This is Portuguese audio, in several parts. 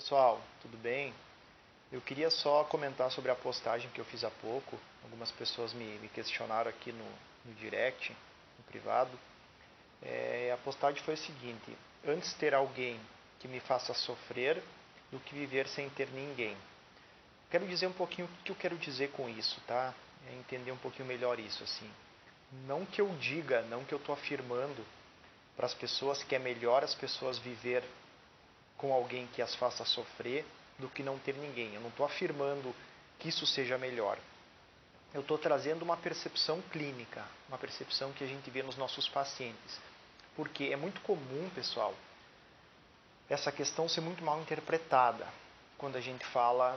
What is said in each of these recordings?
pessoal, tudo bem? Eu queria só comentar sobre a postagem que eu fiz há pouco. Algumas pessoas me questionaram aqui no direct, no privado. A postagem foi o seguinte: antes ter alguém que me faça sofrer do que viver sem ter ninguém. Quero dizer um pouquinho o que eu quero dizer com isso, tá? Entender um pouquinho melhor isso, assim. Não que eu diga, não que eu estou afirmando para as pessoas que é melhor as pessoas viver com alguém que as faça sofrer do que não ter ninguém. Eu não estou afirmando que isso seja melhor. Eu estou trazendo uma percepção clínica, uma percepção que a gente vê nos nossos pacientes. Porque é muito comum, pessoal, essa questão ser muito mal interpretada quando a gente fala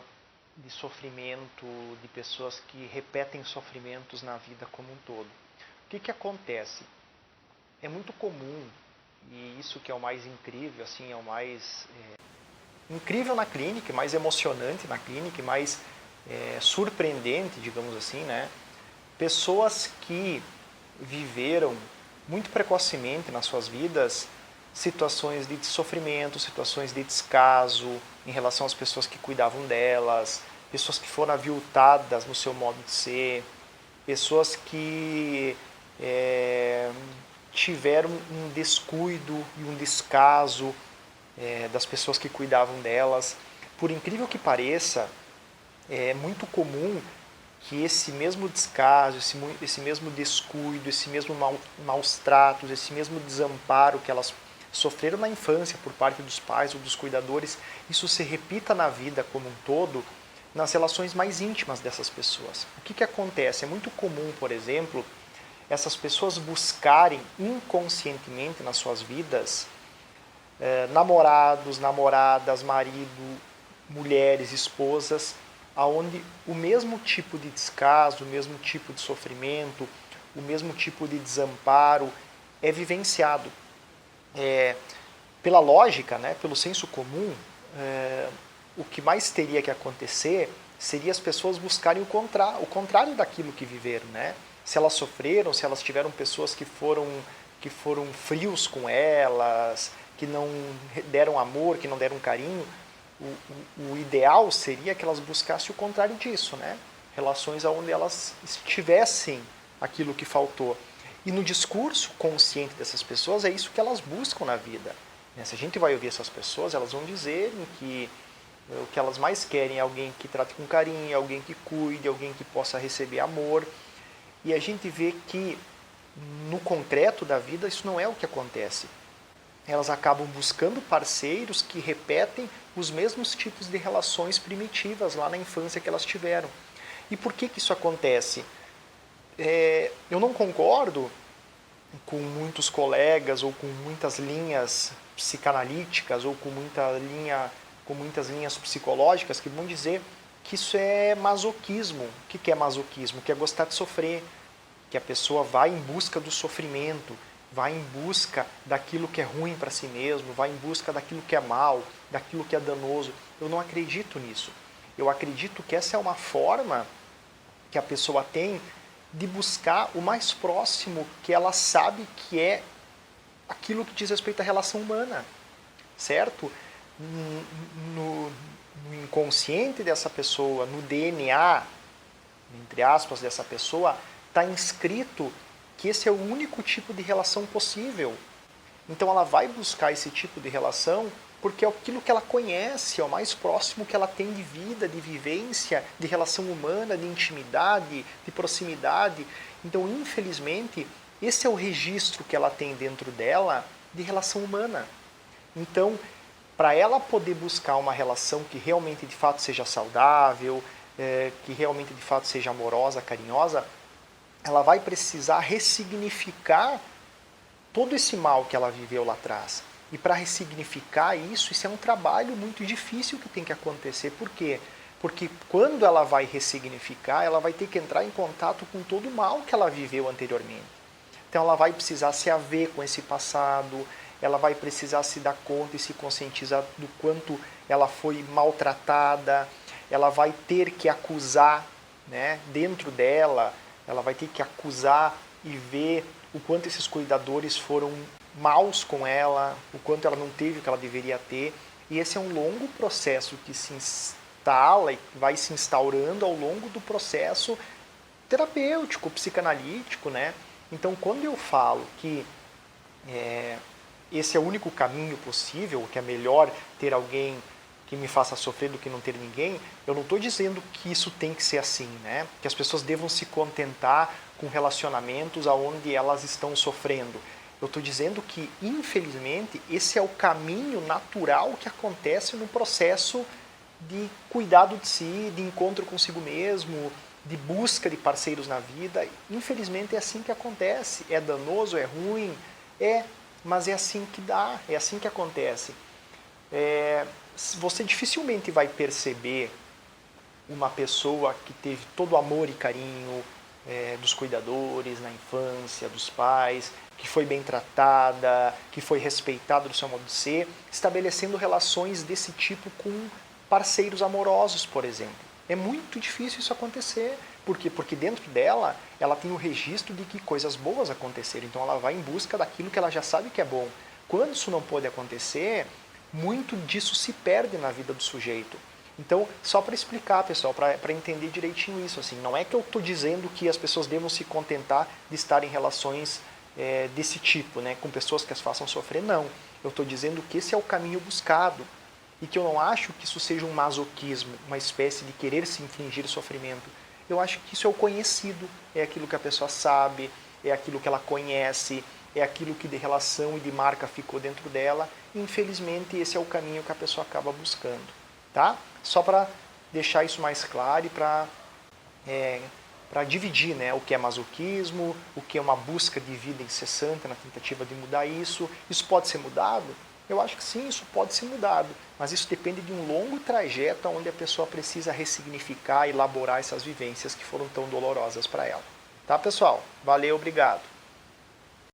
de sofrimento, de pessoas que repetem sofrimentos na vida como um todo. O que acontece? É muito comum, e isso que é o mais incrível, assim, é o mais incrível na clínica, mais emocionante na clínica, mais surpreendente, digamos assim, né? Pessoas que viveram muito precocemente nas suas vidas situações de sofrimento, situações de descaso em relação às pessoas que cuidavam delas, pessoas que foram aviltadas no seu modo de ser, pessoas que tiveram um descuido e um descaso das pessoas que cuidavam delas. Por incrível que pareça, é muito comum que esse mesmo descaso, esse mesmo descuido, esse mesmo maus tratos, esse mesmo desamparo que elas sofreram na infância por parte dos pais ou dos cuidadores, isso se repita na vida como um todo, nas relações mais íntimas dessas pessoas. O que acontece? É muito comum, por exemplo, essas pessoas buscarem inconscientemente nas suas vidas namorados, namoradas, marido, mulheres, esposas, aonde o mesmo tipo de descaso, o mesmo tipo de sofrimento, o mesmo tipo de desamparo é vivenciado. Pela lógica, né, pelo senso comum, o que mais teria que acontecer seria as pessoas buscarem o contrário daquilo que viveram, né? Se elas sofreram, se elas tiveram pessoas que foram frios com elas, que não deram amor, que não deram carinho, o ideal seria que elas buscassem o contrário disso, né? Relações onde elas tivessem aquilo que faltou. E no discurso consciente dessas pessoas é isso que elas buscam na vida. Se a gente vai ouvir essas pessoas, elas vão dizer que o que elas mais querem é alguém que trate com carinho, alguém que cuide, alguém que possa receber amor. E a gente vê que no concreto da vida isso não é o que acontece. Elas acabam buscando parceiros que repetem os mesmos tipos de relações primitivas lá na infância que elas tiveram. E por que isso acontece? Eu não concordo com muitos colegas ou com muitas linhas psicanalíticas ou com muitas linhas psicológicas que vão dizer que isso é masoquismo. O que é masoquismo? Que é gostar de sofrer, que a pessoa vai em busca do sofrimento, vai em busca daquilo que é ruim para si mesmo, vai em busca daquilo que é mal, daquilo que é danoso. Eu não acredito nisso. Eu acredito que essa é uma forma que a pessoa tem de buscar o mais próximo que ela sabe que é aquilo que diz respeito à relação humana, certo? No inconsciente dessa pessoa, no DNA, entre aspas, dessa pessoa, está inscrito que esse é o único tipo de relação possível. Então ela vai buscar esse tipo de relação porque é aquilo que ela conhece, é o mais próximo que ela tem de vida, de vivência, de relação humana, de intimidade, de proximidade. Então, infelizmente, esse é o registro que ela tem dentro dela de relação humana. Então, para ela poder buscar uma relação que realmente de fato seja saudável, que realmente de fato seja amorosa, carinhosa, ela vai precisar ressignificar todo esse mal que ela viveu lá atrás. E para ressignificar isso é um trabalho muito difícil que tem que acontecer. Por quê? Porque quando ela vai ressignificar, ela vai ter que entrar em contato com todo o mal que ela viveu anteriormente. Então ela vai precisar se haver com esse passado, ela vai precisar se dar conta e se conscientizar do quanto ela foi maltratada, ela vai ter que acusar, né, dentro dela, ela vai ter que acusar e ver o quanto esses cuidadores foram maus com ela, o quanto ela não teve o que ela deveria ter. E esse é um longo processo que se instala e vai se instaurando ao longo do processo terapêutico, psicanalítico, né? Então, quando eu falo que esse é o único caminho possível, que é melhor ter alguém que me faça sofrer do que não ter ninguém, eu não estou dizendo que isso tem que ser assim, né? Que as pessoas devam se contentar com relacionamentos onde elas estão sofrendo. Eu estou dizendo que, infelizmente, esse é o caminho natural que acontece no processo de cuidado de si, de encontro consigo mesmo, de busca de parceiros na vida. Infelizmente é assim que acontece. É danoso, é ruim, mas é assim que dá, é assim que acontece. Você dificilmente vai perceber uma pessoa que teve todo o amor e carinho dos cuidadores na infância, dos pais, que foi bem tratada, que foi respeitada do seu modo de ser, estabelecendo relações desse tipo com parceiros amorosos, por exemplo. É muito difícil isso acontecer. Por quê? Porque dentro dela, ela tem o registro de que coisas boas aconteceram. Então ela vai em busca daquilo que ela já sabe que é bom. Quando isso não pode acontecer, muito disso se perde na vida do sujeito. Então, só para explicar, pessoal, para entender direitinho isso, assim, não é que eu estou dizendo que as pessoas devam se contentar de estar em relações desse tipo, né, com pessoas que as façam sofrer, não. Eu estou dizendo que esse é o caminho buscado e que eu não acho que isso seja um masoquismo, uma espécie de querer se infligir sofrimento. Eu acho que isso é o conhecido, é aquilo que a pessoa sabe, é aquilo que ela conhece, é aquilo que de relação e de marca ficou dentro dela. E, infelizmente, esse é o caminho que a pessoa acaba buscando. Tá? Só para deixar isso mais claro e para dividir, né, o que é masoquismo, o que é uma busca de vida incessante na tentativa de mudar isso. Isso pode ser mudado? Eu acho que sim, isso pode ser mudado, mas isso depende de um longo trajeto onde a pessoa precisa ressignificar, elaborar essas vivências que foram tão dolorosas para ela. Tá, pessoal? Valeu, obrigado.